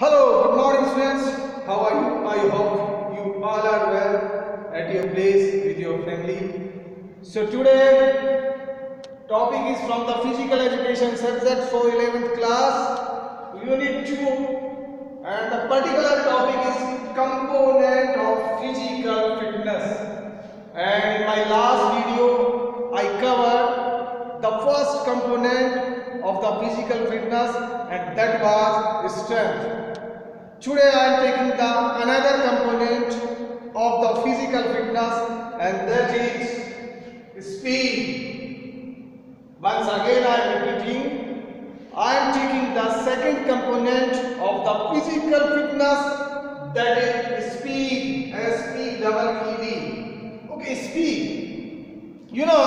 Hello, good morning students. How are you? I hope you all are well at your place with your family. So today topic is from the physical education subject for 11th class, unit 2, and the particular topic is component of physical fitness. And in my last video I covered the first component of the physical fitness, and that was strength. Today I am taking another component of the physical fitness, and that is speed. Once again I am repeating, I am taking the second component of the physical fitness, that is speed. S-P-E-E-D. Okay, speed. You know,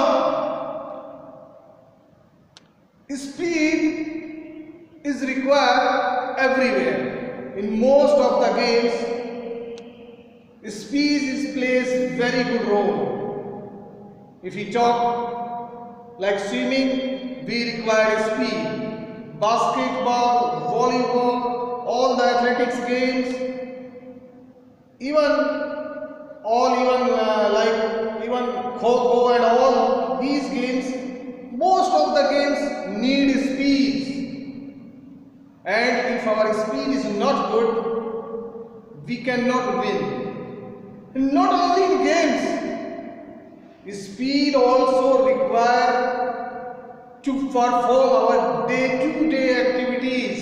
speed is required everywhere. In most of the games, speed plays very good role. If we talk like swimming, we require speed. Basketball, volleyball, all the athletics games, even kho-kho and all these games, most of the games need speed. And if our speed is not good, we cannot win. Not only in games, speed also required to perform our day-to-day activities.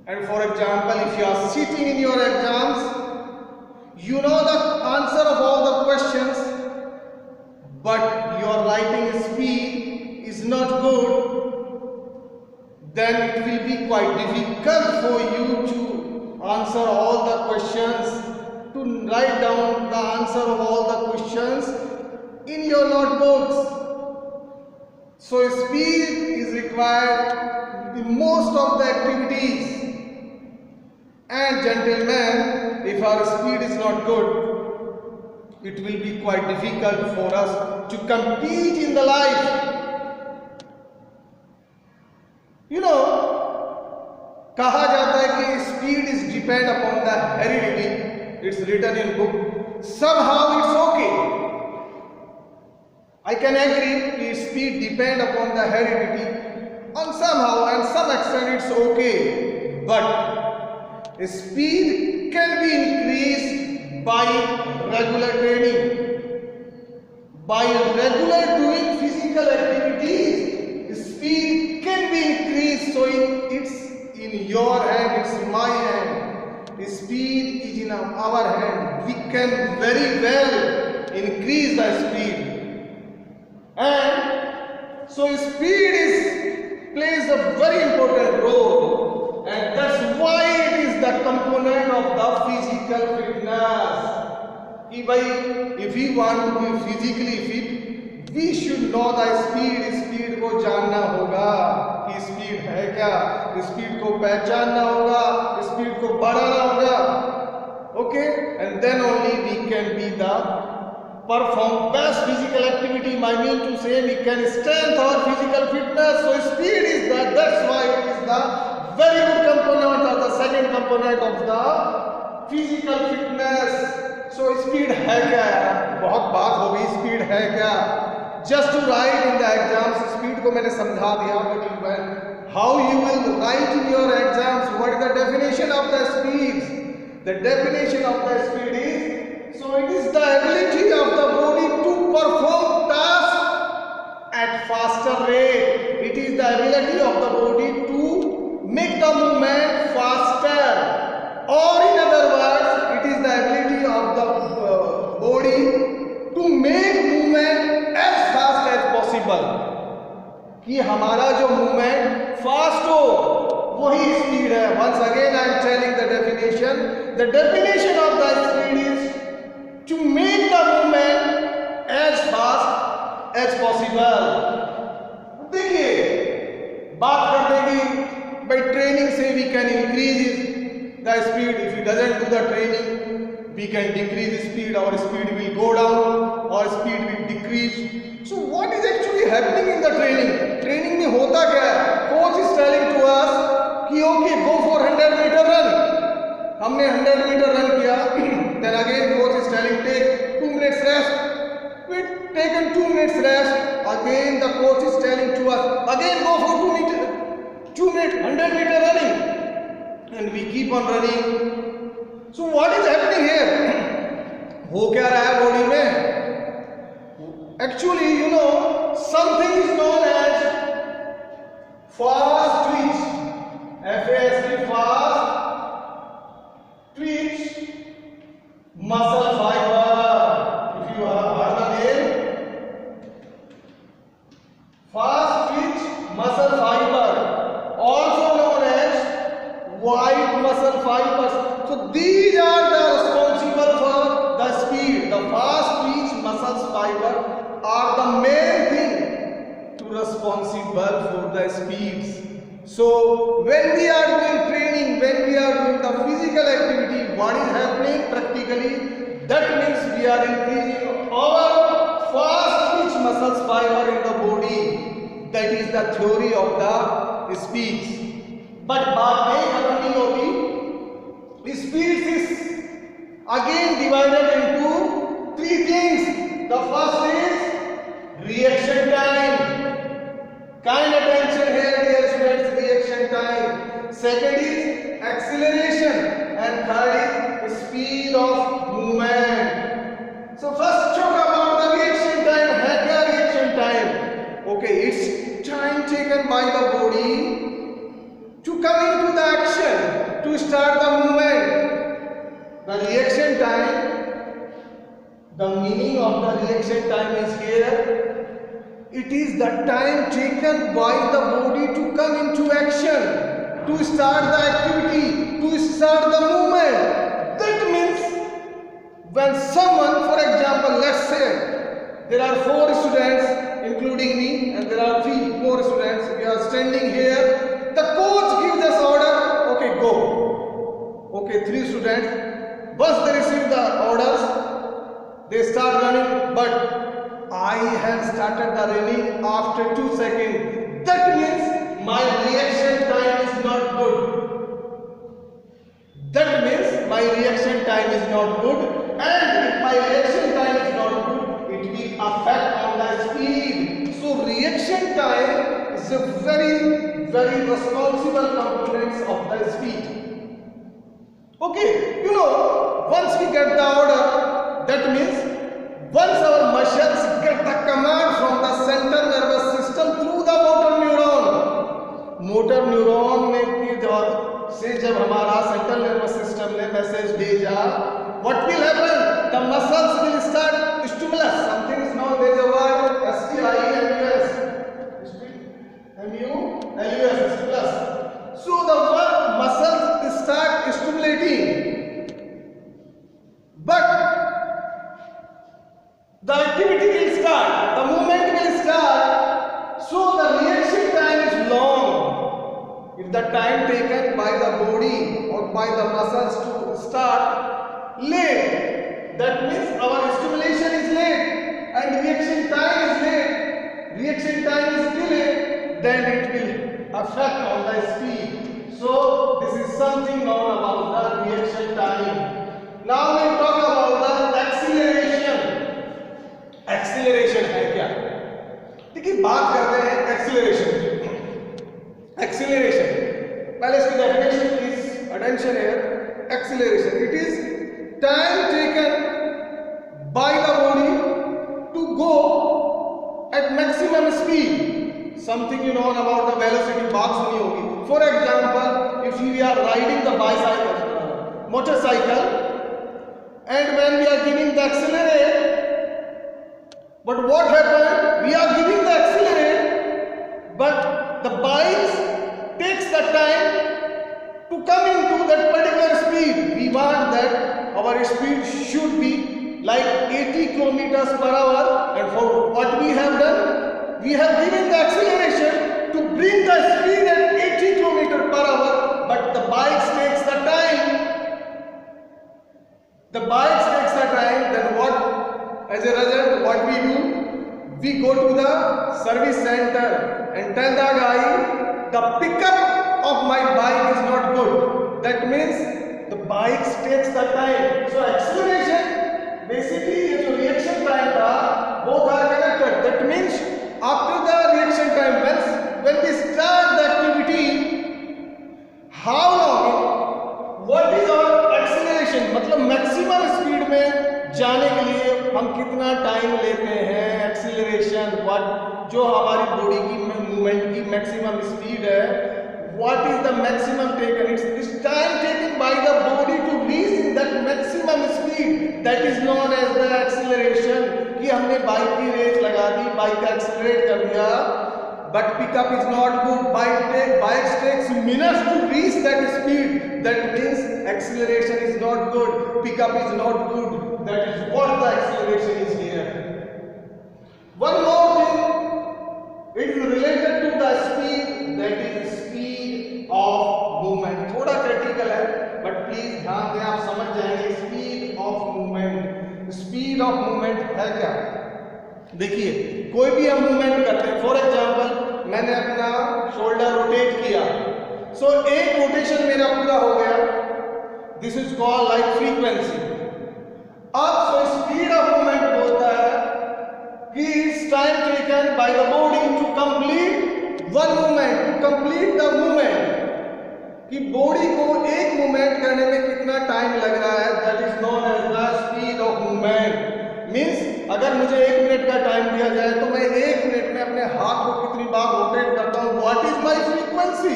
And for example, if you are sitting in your exams, you know the answer of all the questions, but your writing speed is not good, then it will be quite difficult for you to answer all the questions, to write down the answer of all the questions in your notebooks. So speed is required in most of the activities. And gentlemen, if our speed is not good, it will be quite difficult for us to compete in the life. You know, कहा जाता है कि speed is depend upon the heredity. It's written in book. Somehow it's okay. I can agree कि speed depend upon the heredity. And somehow and some extent it's okay. But speed can be increased by regular training. By regular doing physical activities, speed can be increased. So it's in your hand, it's in my hand. Speed is in our hand. We can very well increase the speed. And so speed plays a very important role, and that's why it is the component of the physical fitness. If we want to be physically fit, we should know the speed को जानना होगा कि speed है क्या, speed को पहचानना होगा, speed को बढ़ाना होगा. Okay, and then only we can be the perform best physical activity. I mean to say we can strengthen our physical fitness. So speed is that's why it is the very good component or the second component of the physical fitness. So speed है क्या यार, बहुत बात हो गई speed है क्या. Just to write in the exams, speed को मैंने समझा दिया, but how you will write in your exams, what is the definition of the speed? The definition of the speed is, so it is the ability of the body to perform tasks at faster rate. It is the ability of the body to make the movement faster, or in other words, it is the ability of the body to make movement as fast as possible. कि हमारा जो movement fast हो, वही speed है. Once again I am telling the definition. The definition of the speed is to make the movement as fast as possible. देखिए, बात करते कि by training से we can increase the speed. If we doesn't do the training, we can decrease speed. Our speed will go down, or speed will decrease. So what is actually happening in the training? Training में होता क्या है? Coach is telling to us कि okay, go for 100 meter run. हमने 100 metre run किया, then again coach is telling take 2 minutes rest. We taken 2 minutes rest. Again the coach is telling to us again go for 2 minutes 100 meter running, and we keep on running. So what is happening here? हो क्या रहा है body में? Actually, you know, something is known as fast twitch. FAST, fast twitch muscle fiber. If you have heard the name, fast twitch muscle fiber, also known as white muscle fibers. So these are the responsible for the speed. The fast twitch muscle fiber are the main thing to responsible for the speeds. So when we are doing training, when we are doing the physical activity, what is happening practically? That means we are increasing our fast twitch muscle fiber in the body. That is the theory of the speeds. But बात नहीं खत्म नहीं होती. Speeds is again divided into 3 things. The first is reaction time. Kind attention here, dear students. Reaction time. Second is acceleration, and third is speed of movement. So first talk about the reaction time. है क्या reaction time? Okay, it's time taken by the body to come into the action, to start the movement. The reaction time, the meaning of the reaction time is here. It is the time taken by the body to come into action, to start the activity, to start the movement. That means when someone, for example, let's say there are 4 students including me, and there are 3 more students. We are standing here. The coach gives us order, okay, go. Okay, 3 students. Once they receive the orders, they start running, but I have started the running after 2 seconds. That means my reaction time is not good. That means my reaction time is not good, and if my reaction time is not good, it will affect on the speed. So reaction time is a very responsible component of the speed. Okay, you know, once we get the order, that means once our muscles get the command from the central nervous system through the motor neuron. Motor neuron में से जब हमारा central nervous system ने message भेजा, what will happen? The muscles will start stimulus. Something is known as a word STIMULUS. MULUS, stimulus. So the muscles start stimulating, but the activity will start, the movement will start, so the reaction time is long. If the time taken by the body or by the muscles to start late, that means our stimulation is late and reaction time is late, reaction time is delayed, then it will affect on the speed. So this is something known about the reaction time. Now we talk about the acceleration. Acceleration है क्या? देखिए बात करते हैं acceleration की. Acceleration, पहले इसकी definition please attention here. Acceleration, it is time taken by the body to go at maximum speed. Something you know about the velocity, बात सुनी होगी. For example, if you are riding the bicycle, motorcycle, and when we are giving the accelerate, but what happened? We are giving the accelerate, but the bike takes the time to come into that particular speed. We want that our speed should be like 80 kilometers per hour, and for what we have done, we have given the acceleration to bring the speed at 80 kilometers per hour, but the bike takes the time. The bike takes the time, then what? As a result, what we do? We go to the service center and tell the guy, the pickup of my bike is not good. That means the bike takes the time. So acceleration, basically ये जो reaction time था, both are connected. That means after the reaction time, when we start the activity, how long, what is our acceleration, मतलब maximum speed में जाने के लिए हम कितना टाइम लेते हैं, एक्सीलरेशन, व्हाट जो हमारी बॉडी की मूवमेंट की मैक्सिमम स्पीड है, what is the maximum taken, it's time taken by the body to reach in that maximum speed, that is known as the acceleration. कि हमने बाइक की रेस लगा दी, bike accelerate कर दिया, but pickup is not good. Bikes takes minutes to reach that speed. That means acceleration is not good. Pickup is not good. That is what the acceleration is here. One more thing, it is related to the speed. That is speed of movement. थोड़ा critical है, but please ध्यान दें, आप समझ जाएंगे speed of movement. Speed of movement है क्या? देखिए, कोई भी हम मूवमेंट करते हैं, फॉर एग्जांपल मैंने अपना शोल्डर रोटेट किया, सो एक रोटेशन मेरा पूरा हो गया, this is called like frequency. अब सो स्पीड ऑफ मूवमेंट बोलता है कि it's time taken by the body to complete one movement, to complete the movement, कि बॉडी को एक मूवमेंट करने में कितना टाइम लग रहा है, that is known as the speed of movement. Means अगर मुझे 1 मिनट का टाइम दिया जाए तो मैं 1 मिनट में अपने हाथ को कितनी बार रोटेट करता हूं, what is my frequency.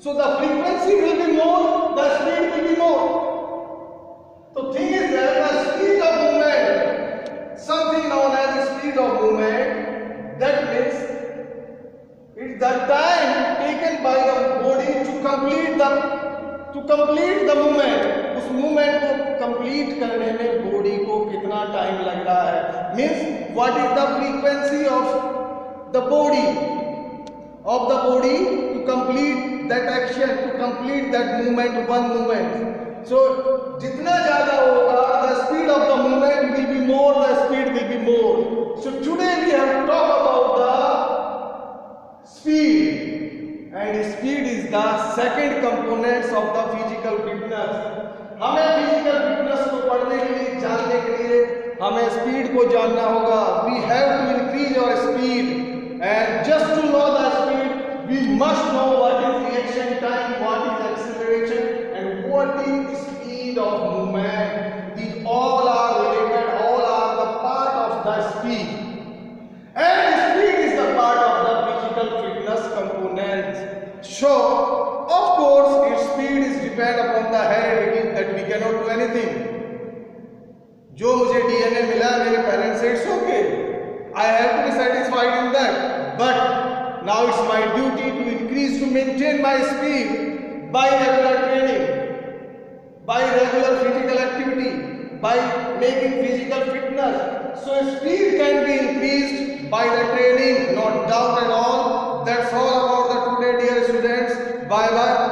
So the frequency will be more, the speed will be more. तो thing is that the speed of movement, something known as speed of movement, that means it's the time taken by the body to complete the movement. उस movement को complete करने में body को कितना time लग रहा है, means what is the frequency of the body to complete that action, to complete that movement, one movement. So जितना ज्यादा होगा, the speed of the movement will be more, the speed will be more. So today we have talk about the speed, and speed is the second components of the physical fitness. हमें physical fitness को पढ़ने के लिए, जानने के लिए हमें speed को जानना होगा। We have to increase our speed, and just to know the speed we must know what is reaction time, what is acceleration, and what is speed of movement. These all are related, all are the part of the speed, and speed is the part of the physical fitness components. So of course its speed is depend upon the heredity, that we cannot do anything. जो मुझे DNA मिला मेरे parents से, it's okay, I have to be satisfied in that, but now it's my duty to increase, to maintain my speed by regular training, by regular physical activity, by making physical fitness. So speed can be increased by the training, not doubt at all. That's all about the today, dear students. Bye bye.